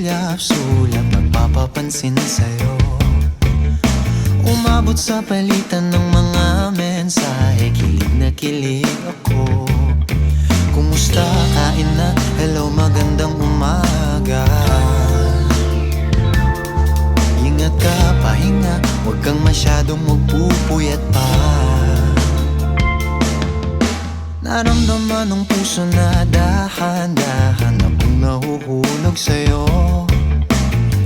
sulap-sulap nagpapapansin sa'yo. Umabot sa palitan ng mga mensahe, kilig na kilig ako. Kumusta, kain na, hello, magandang umaga. Ingat ka, pahinga, huwag kang masyadong magpupuyat pa. Naramdaman ng puso na dahan-dahan akong nahuhulog sa'yo.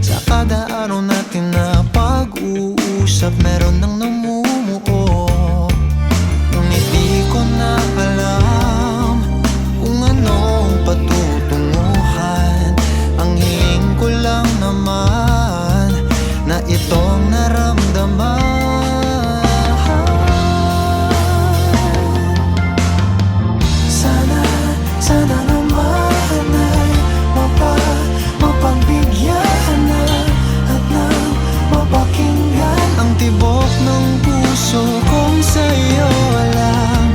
Sa kada araw natin na pag-uusap, meron nang namumuo. Ngunit di ko na alam kung anong patutunguhan. Ang hiling ko lang naman na itong naramdaman. Sana naman ay mapagbigyan na at nang mapakinggan ang tibok ng puso kong sa'yo lang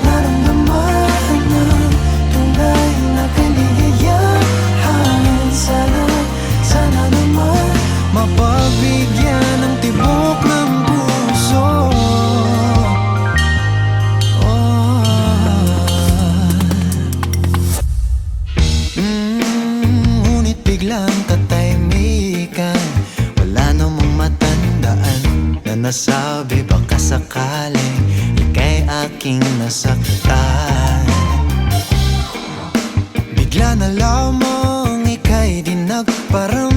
naramdaman ng tunay na kaligayahan. Sana naman mapagbigyan ng tibok ng puso. Biglang katahimikan, wala namang matandaan na nasabi baka sakaling ika'y aking nasaktan. Bigla na lamang ika'y dinagparang